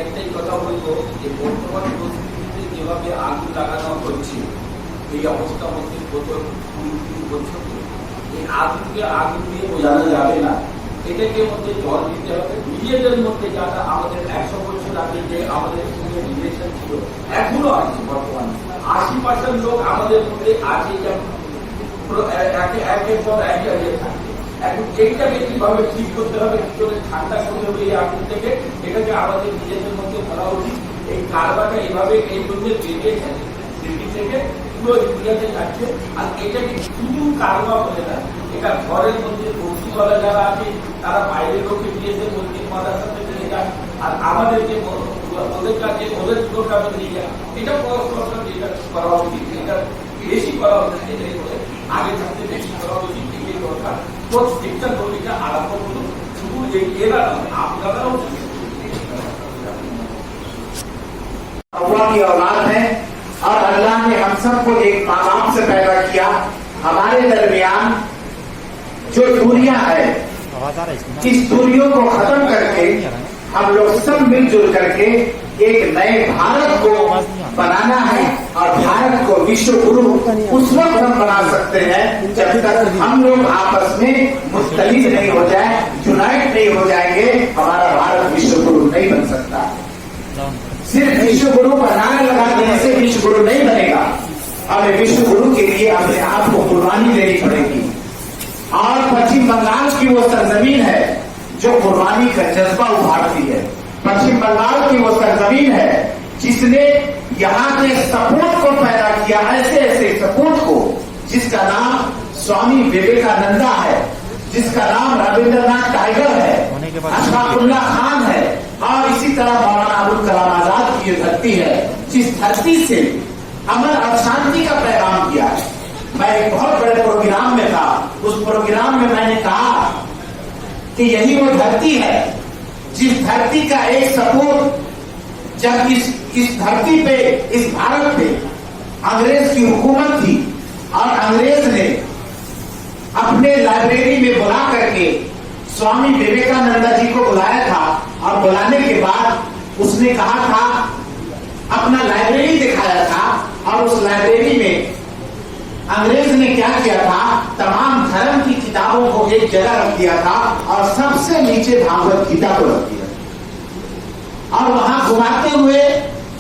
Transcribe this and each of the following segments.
একটাই কথা বলবো যে বর্তমান পরিস্থিতিতে যেভাবে আগুন লাগানো হচ্ছে, এই অবস্থা মধ্যে বোতল বলছে এই আগুনকে আগুন দিয়ে বোঝানো যাবে না, এটাকে মধ্যে জল দিতে হবে। নিজেদের মধ্যে যারা আমাদের 100 বছর আগে যে আমাদের সঙ্গে রিলেশন ছিল এখনো আছে, বর্তমানে 80% লোক আমাদের মধ্যে আছে, একের পর এক জায়গায় থাকে। এখন এইটাকে কিভাবে ঠিক করতে হবে, কি করে ঠান্ডা করতে হবে এই আগুন থেকে, এটাকে আমাদের নিজেদের মধ্যে বলা উচিত। এই কারবারটা এইভাবে এই জন্য বেরিয়েছে দিল্লি থেকে পুরো ইন্ডিয়াতে যাচ্ছে। আর এটাকে শুধু কারবা বলে না, এটা ঘরের মধ্যে বস্তিওয়ালা যারা আছে তারা বাইরের লোকে দিয়েছে, মসজিদ মাদ্রাসাতে নিয়ে যায়, আর আমাদের যে ওদের কাছে ওদের প্রোগ্রামে নিয়ে যায়। এটা এটা করা উচিত, এটা বেশি করা উচিত, এটাই করে আগে থাকতে বেশি করা উচিত। এই দরকার প্রত্যেকটা লোকটা আরম্ভ করুন, শুধু এরা নয়, আপনারাও अल्लाह की औलाद है और अल्लाह ने हम सबको एक माँ बाप से पैदा किया। हमारे दरमियान जो दूरियां है, इस दूरियों को खत्म करके हम लोग सब मिलजुल करके एक नए भारत को बनाना है। और भारत को विश्व गुरु उस वक्त हम बना सकते हैं जब तक हम लोग आपस में मुख्तलिफ नहीं हो जाए, यूनाइट नहीं हो जाएंगे, हमारा भारत विश्व गुरु नहीं बन सकता। सिर्फ विश्व गुरु पर नारा लगा देने से विश्व गुरु नहीं बनेगा, हमें विश्व गुरु के लिए अपने आप को कुर्बानी देनी पड़ेगी। और पश्चिम बंगाल की वो सरजमीन है जो कुर्बानी का जज्बा उभारती है। पश्चिम बंगाल की वो सरजमीन है जिसने यहाँ के सपूत को पैदा किया, ऐसे ऐसे सपूत को, जिसका नाम स्वामी विवेकानंदा है, जिसका नाम रविंद्रनाथ टैगोर है, अशफाकुल्लाह खान है, और इसी तरह मौलाना अबुल कलाम आजाद की ये धरती है, जिस धरती से अमन और शांति का पैगाम किया है। मैं एक बहुत बड़े प्रोग्राम में था, उस प्रोग्राम में मैंने कहा कि यही वो धरती है जिस धरती का एक सपूत, जब इस धरती पे, इस भारत पे अंग्रेज की हुकूमत थी और अंग्रेज ने अपने लाइब्रेरी में बुला करके स्वामी विवेकानंदा जी को बुलाया था, और बुलाने के बाद उसने कहा था, अपना लाइब्रेरी दिखाया था, और उस लाइब्रेरी में अंग्रेज ने क्या किया था, तमाम धर्म की किताबों को एक जगह रख दिया था और सबसे नीचे भागवत गीता को रख दिया। और वहां घुमाते हुए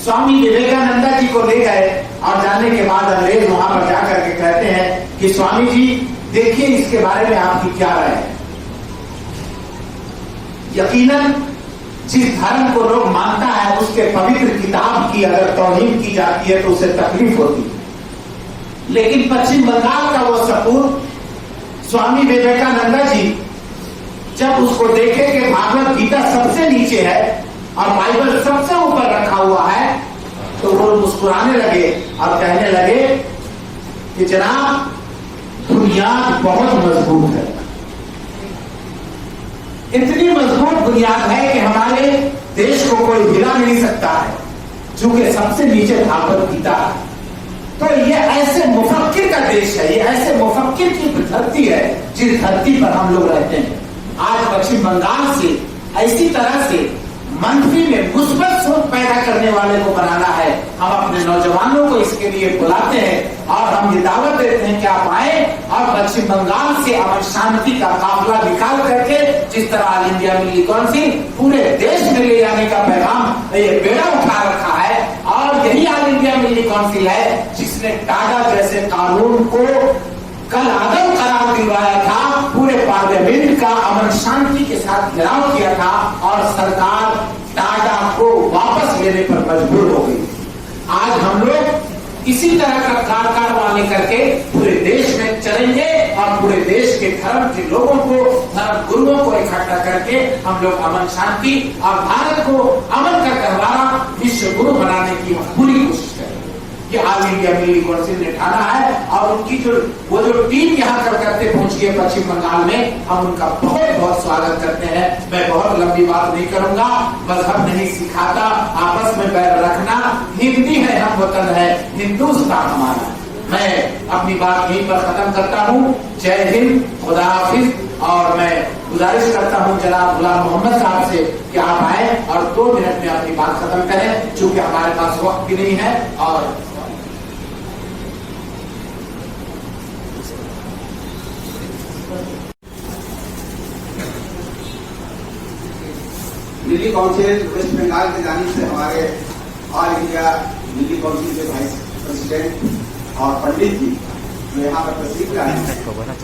स्वामी विवेकानंदा जी को ले गए, और जाने के बाद अंग्रेज वहां पर जाकर के कहते हैं कि स्वामी जी देखिए इसके बारे में आपकी क्या राय है। यकीनन जिस धर्म को लोग मानता है उसके पवित्र किताब की अगर तौहीन की जाती है तो उसे तकलीफ होती है, लेकिन पश्चिम बंगाल का वो सपूत स्वामी विवेकानंदा जी जब उसको देखे कि भागवत गीता सबसे नीचे है और बाइबल सबसे ऊपर रखा हुआ है, तो वो मुस्कुराने लगे और कहने लगे कि जनाब बुनियाद बहुत मजबूत है, इतनी मजबूत बुनियाद है कि हमारे देश को कोई हिला नहीं सकता है, क्योंकि सबसे नीचे भागवत गीता है। तो ये ऐसे मुफक्किर का देश है, ये ऐसे मुफक्किर की धरती है जिस धरती पर हम लोग रहते हैं। आज पश्चिम बंगाल से ऐसी तरह से मंफी में मुस्बत सोच पैदा करने वाले को बनाना है। हम अपने नौजवानों को इसके लिए बुलाते हैं और हम ये दावत देते हैं कि आप आए और पश्चिम बंगाल से अमन शांति का काफिला निकाल करके, जिस तरह ऑल इंडिया मिली काउंसिल पूरे देश में ले जाने का पैगाम ये बेड़ा उठा रखा है। और यही ऑल इंडिया मिली काउंसिल है जिसने टाटा जैसे कानून को कल आदम करार दिलवाया था, पूरे पार्लियामेंट का अमन शांति के साथ घेराव किया था, और सरकार टाटा को वापस लेने पर मजबूर हो गई। आज हम लोग इसी तरह का कारवानी करके पूरे देश में चलेंगे और पूरे देश के धर्म के लोगों को, धर्म गुरुओं को इकट्ठा करके हम लोग अमन शांति और भारत को अमन का गहवारा विश्व गुरु बनाने की पूरी कोशिश करेंगे। ये ऑल इंडिया मिली काउंसिल ने ठाना है, और उनकी जो टीम यहाँ कलकत्ते पहुंची है पश्चिम बंगाल में, हम उनका बहुत बहुत स्वागत करते हैं। मैं बहुत लंबी बात नहीं करूंगा, मजहब नहीं सिखाता आपस में बैर रखना, हिंदी है हम वतन है, हिंदुस्तान हमारा। मैं अपनी बात यहीं पर खत्म करता हूँ। जय हिंद, खुदा हाफिज। और मैं गुजारिश करता हूं जनाब गुलाम मोहम्मद साहब से कि आप आए और 2 मिनट में अपनी बात खत्म करें, चूंकि हमारे पास वक्त भी नहीं है। और दिल्ली काउंसिल वेस्ट बंगाल की जानिब से हमारे ऑल इंडिया दिल्ली काउंसिल के वाइस प्रेसिडेंट और पंडित जी जो यहाँ पर तस्वीर लाए हैं,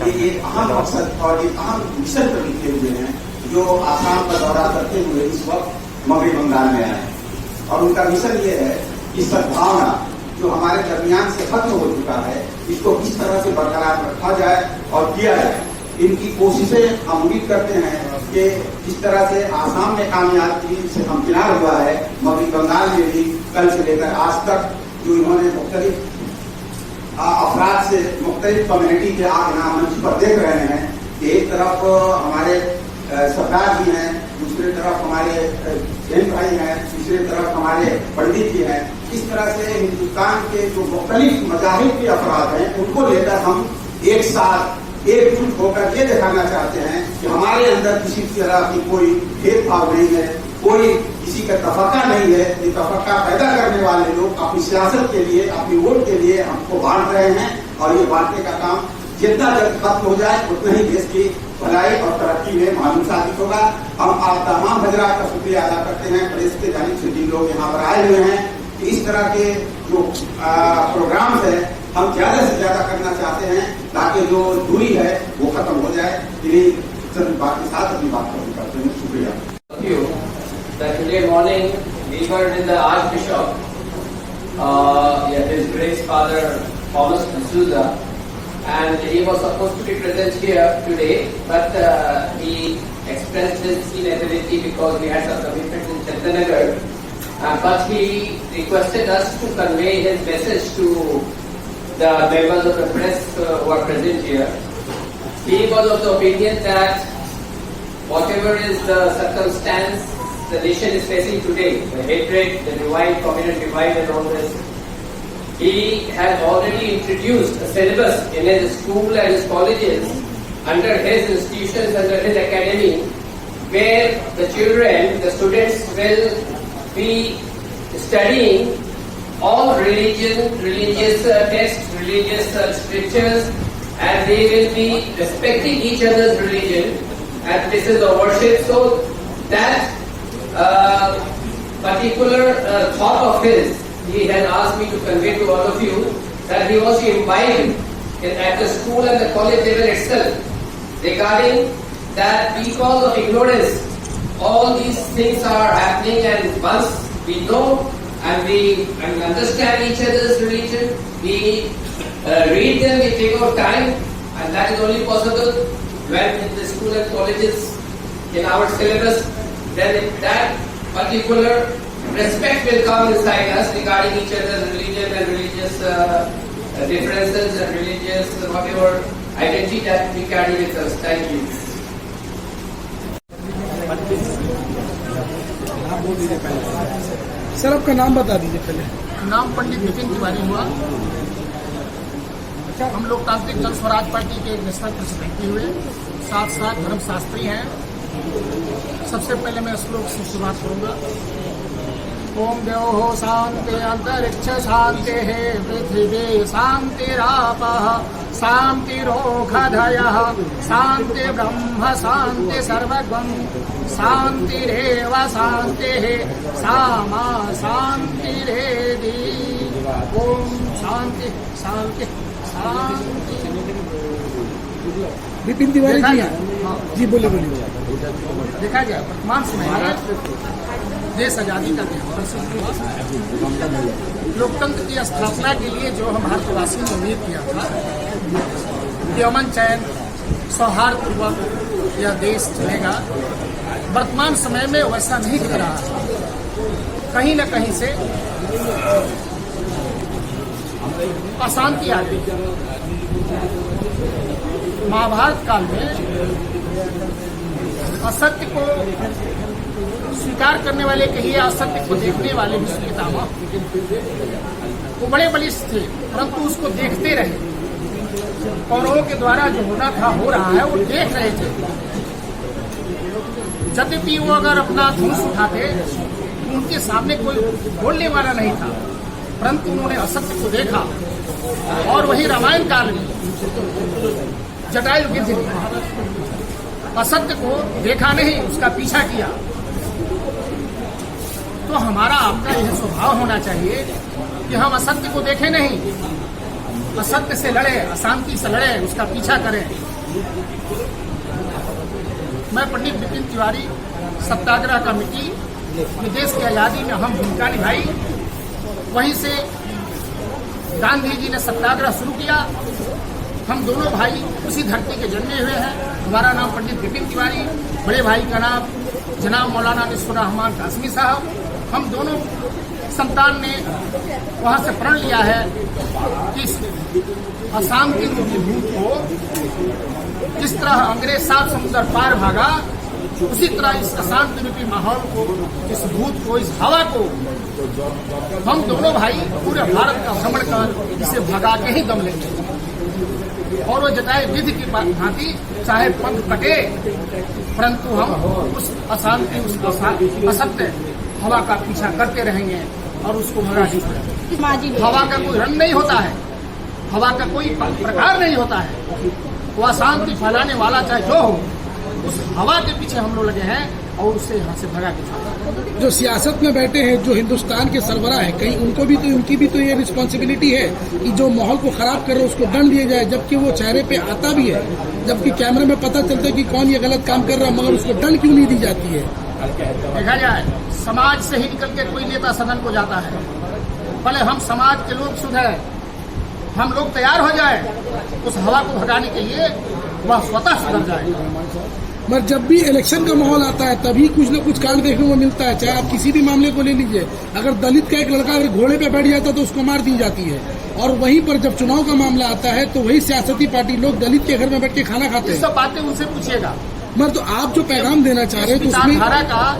ये एक अहम मकसद और एक अहम मिशन पर लिखे हुए हैं, जो आसाम का दौरा करते हुए इस वक्त मगरबी बंगाल में आए हैं। और उनका मिशन ये है कि सद्भावना जो हमारे दरमियान से खत्म हो चुका है, इसको किस तरह से बरकरार रखा जाए और किया जाए। इनकी कोशिशें हम उम्मीद करते हैं कि जिस तरह से आसाम में कामयाबी से हमकिनार हुआ है, मगरबी बंगाल में भी कल से लेकर आज तक जो इन्होंने मुख्तलिफ अफराद से मुख्तलिफ कम्युनिटी के आप यहाँ मंच पर देख रहे हैं कि एक तरफ हमारे सरदार जी हैं, दूसरी तरफ हमारे जैन भाई हैं, तीसरी तरफ हमारे पंडित जी हैं। इस तरह से हिंदुस्तान के जो मुख्तलिफ मज़ाहिब के अफराद हैं, उनको लेकर हम एक साथ एकजुट होकर ये दिखाना चाहते हैं कि हमारे अंदर किसी तरह की कोई भेदभाव नहीं है, कोई किसी का तफक्का नहीं है। ये तफक्का पैदा करने वाले लोग अपनी सियासत के लिए, अपनी वोट के लिए हमको बांट रहे हैं, और ये बांटने का काम जितना जल्द खत्म हो जाए उतना ही देश की भलाई और तरक्की में मालूम साबित होगा। हम आप तमाम हजरात का शुक्रिया अदा करते हैं, प्रेस के जानिब से जिन लोग यहाँ पर आए हुए हैं, कि इस तरह के जो प्रोग्राम्स है हम ज्यादा से ज्यादा करना चाहते हैं, ताकि जो दूरी है वो खत्म हो जाए। इन्हीं चंद बात के साथ अपनी बात खत्म करते हैं। शुक्रिया। That today morning we were with the Archbishop, His Grace Father Thomas D'Souza, and he was supposed to be present here today, but he expressed his inability because we had some commitments in Chandanagar. But he requested us to convey his message to the members of the press who are present here. He was of the opinion that whatever is the circumstance the nation is facing today, the hatred, the divide, communal divide and all this, he has already introduced a syllabus in his school and his colleges, under his institutions, under his academy, where the children, the students will be studying all religious texts, religious scriptures, and they will be respecting each other's religion, and this is the worship. So that particular thought of his, he has asked me to convey to all of you, that he was to imbibe at the school and the college level itself, regarding that because of ignorance, all these things are happening, and once we know and we understand each other's religion, we read them, we take our time, and that is only possible when in the school and colleges, in our syllabus, then that particular respect will come inside us regarding each other's religion and religious differences and religious whatever identity that we carry with us. Thank you. Sir आपका नाम बता दीजिए पहले। नाम पंडित नितिन तिवारी हुआ। हम लोकतांत्रिक जन स्वराज पार्टी के नेशनल प्रेसिडेंट भी हुए, साथ साथ धर्मशास्त्री हैं। सबसे पहले मैं श्लोक से शुरुआत करूंगा। ओम देवो शांति अंतरिक्ष शांति है पृथ्वी शांतिरापः शांतिरोषधयः शांति ब्रह्म शांति सर्वगं शांतिरेव शांतिः सामा शांतिरेधि। ओम शांति शांति शांति। विपिन तिवारी जी जी बोले बोलिए। देखा गया वर्तमान समय में देश आजादी का दिवस लोकतंत्र की स्थापना के लिए जो हम भारतवासियों ने उम्मीद किया था कि अमन चैन सौहार्द पूर्वक यह देश चलेगा, वर्तमान समय में वैसा नहीं दिख रहा है। कहीं न कहीं से अशांति आ गई। महाभारत काल में असत्य को स्वीकार करने वाले कहिए, असत्य को देखने वाले विष्णु पितामह वो बड़े बलिष्ठ थे, परंतु उसको देखते रहे। कौरवों के द्वारा जो होना था हो रहा है, वो देख रहे थे। यद्यपि वो अगर अपना धनुष उठाते तो उनके सामने कोई बोलने वाला नहीं था, परंतु उन्होंने असत्य को देखा और वही रामायण काल में जटायु गिद्ध ने असत्य को देखा नहीं, उसका पीछा किया। तो हमारा आपका यह स्वभाव होना चाहिए कि हम असत्य को देखें नहीं, असत्य से लड़े, अशांति से लड़े, उसका पीछा करें। मैं पंडित बिपिन तिवारी, सत्याग्रह कमेटी, देश की आजादी में अहम भूमिका निभाई। वहीं से गांधी जी ने सत्याग्रह शुरू किया। हम दोनों भाई उसी धरती के जन्मे हुए हैं। हमारा नाम पंडित बिपिन तिवारी, बड़े भाई का नाम जनाब मौलाना निस्फुर रहमान कासमी साहब। हम दोनों संतान ने वहां से प्रण लिया है कि इस अशांति रूपी भूत को जिस तरह अंग्रेज 7 समुद्र पार भागा, उसी तरह इस अशांति रूपी माहौल को, इस भूत को, इस हवा को हम दोनों भाई पूरे भारत का भ्रमण कर इसे भगा के ही दम लेंगे। और वो जटायु विधि की भांति चाहे पंख कटे, परंतु हम उस अशांति, उस असत्य हवा का पीछा करते रहेंगे और उसको भगा देंगे। हवा का कोई रंग नहीं होता है, हवा का कोई प्रकार नहीं होता है। वो अशांति फैलाने वाला चाहे जो हो, उस हवा के पीछे हम लोग लगे हैं और उससे यहाँ से भगा के। जो सियासत में बैठे हैं, जो हिंदुस्तान के सरबराह है, कहीं उनकी भी तो ये रिस्पॉन्सिबिलिटी है कि जो माहौल को खराब कर रहे हैं उसको दंड दिया जाए, जबकि वो चेहरे पे आता भी है, जबकि कैमरे में पता चलता है कि कौन ये गलत काम कर रहा है, मगर उसको दंड क्यों नहीं दी जाती है? देखा जाए, समाज से ही निकल के कोई नेता सदन को जाता है। पहले हम समाज के लोग सुधरे, हम लोग तैयार हो जाए उस हवा को भगाने के लिए, वह स्वतः सुधर जाएगा। मगर जब भी इलेक्शन का माहौल आता है तभी कुछ न कुछ कांड देखने को मिलता है। चाहे आप किसी भी मामले को ले लीजिए, अगर दलित का एक लड़का अगर घोड़े पे बैठ जाता है तो उसको मार दी जाती है, और वहीं पर जब चुनाव का मामला आता है तो वही सियासती पार्टी लोग दलित के घर में बैठ के खाना खाते हैं। सब बातें उनसे पूछिएगा। मगर तो आप जो पैगाम देना चाह रहे हैं तो उसमें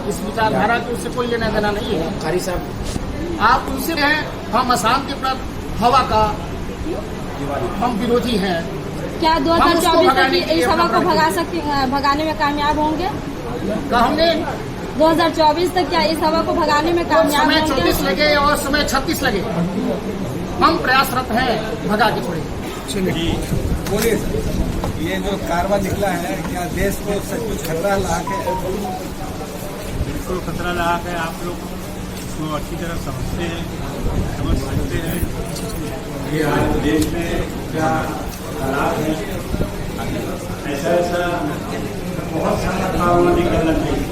इस विचारधारा के उससे कोई लेना देना नहीं है। कारी साहब, आप उनसे हैं, हम अशांति पर हवा का हम विरोधी हैं। क्या 2024 तक इस हवा को भगाने में कामयाब होंगे? कहोगे 2024 तक क्या इस हवा को भगाने में कामयाब समय होंगे? 24 लगे और समय 36 लगे, हम प्रयासरत हैं, भगा के छोड़ेंगे। बोलिए सर, ये जो कारवा निकला है, क्या देश को सब कुछ खतरा ला के? बिल्कुल खतरा ला के आप लोग इसको अच्छी तरह समझते हैं, समझ सकते हैं कि आज देश में क्या हालात है। ऐसा बहुत सारा कारोबार निकलना चाहिए।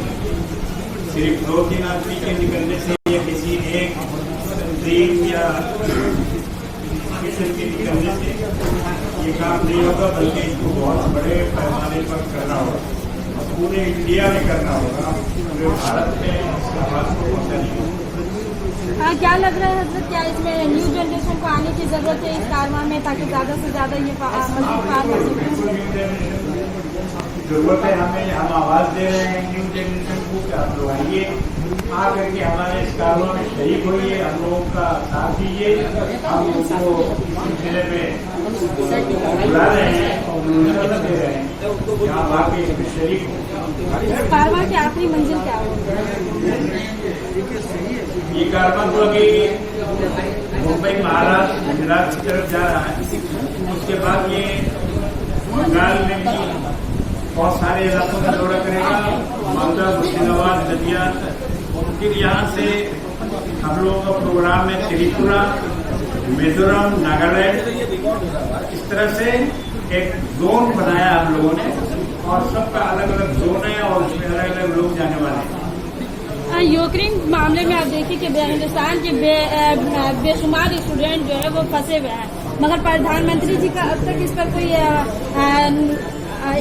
सिर्फ 2-3 आदमी के निकलने से या किसी एक ड्रीम या किसी के निकलने से ये काम नहीं होगा, बल्कि इसको बहुत बड़े पैमाने पर करना होगा और पूरे इंडिया में करना होगा, पूरे भारत में इसका बात को पहुंचा नहीं होगा। क्या लग रहा है हजरत, क्या इसमें न्यू जनरेशन को आने की जरूरत है इस कारवां में, ताकि ज्यादा से ज्यादा ये मजबूत पार हो सके? जरूरत है हमें, हम आवाज दे रहे हैं न्यू जनरेशन को कि आप लोग आइए, आकर के हमारे इस कारवां में शरीक होइए, हम लोगों का साथ दीजिए। हम उनको सिलसिले में बुला रहे हैं और उन्हें दे रहे हैं कि आप आके इसमें शरीक हो। कारवां की आखिरी मंजिल क्या होगी? ये कारवां तो अभी मुंबई, महाराष्ट्र, गुजरात की तरफ जा रहा है। उसके बाद ये बंगाल में भी बहुत सारे इलाकों का दौरा करेगा, मालदा, मुर्शिदाबाद, नदिया। फिर यहाँ से हम लोगों का प्रोग्राम है त्रिपुरा, मिजोरम, नागालैंड। इस तरह से एक जोन बनाया हम लोगों ने और सबका अलग अलग जोन है और उसमें अलग अलग लोग जाने वाले हैं। यूक्रेन मामले में आप देखिए कि हिंदुस्तान के बेशुमार स्टूडेंट जो है वो फंसे हुए हैं, मगर प्रधानमंत्री जी का अब तक इस पर कोई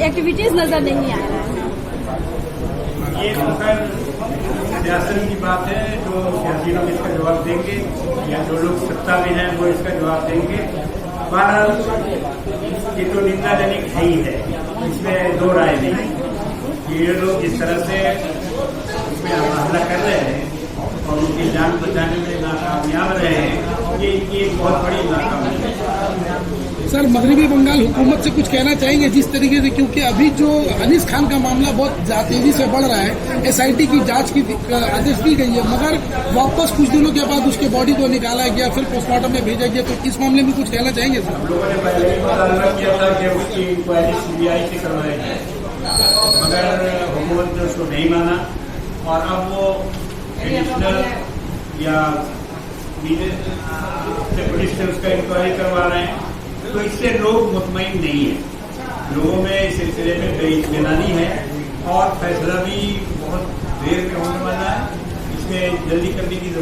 एक्टिविटीज नजर नहीं आ रहा है। ये सियासत की बात है, जो सियासी लोग इसका जवाब देंगे या जो लोग सत्ता में हैं वो इसका जवाब देंगे। बहरहाल ये तो निंदाजनक है ही है, इसमें दो राय नहीं। ये लोग इस तरह से इसमें हमला कर रहे हैं और उनकी जान बचाने में नाकामयाब रहे हैं, ये इनकी एक बहुत बड़ी नाकामी है। सर मगरबी बंगाल हुकूमत से कुछ कहना चाहेंगे जिस तरीके से, क्योंकि अभी जो अनीस खान का मामला बहुत तेजी से बढ़ रहा है, एसआईटी की जांच की आदेश दी गई है, मगर वापस कुछ दिनों के बाद उसके बॉडी को निकाला गया, फिर पोस्टमार्टम में भेजा गया, तो इस मामले में कुछ कहना चाहेंगे सर? हम लोगों ने पहले भी मुतालबा किया था कि उसकी इंक्वायरी सीबीआई से करवाई जाए, मगर हुकूमत ने उसको नहीं माना और अब वो एडिशनल या पुलिस से उसका इंक्वायरी करवा रहे हैं। तो इससे लोग मुतमईन नहीं है, लोगों में इस सिलसिले में बेइत्मीनानी है और फैसला भी बहुत देर में होने वाला है। इसमें जल्दी करने की जरूरत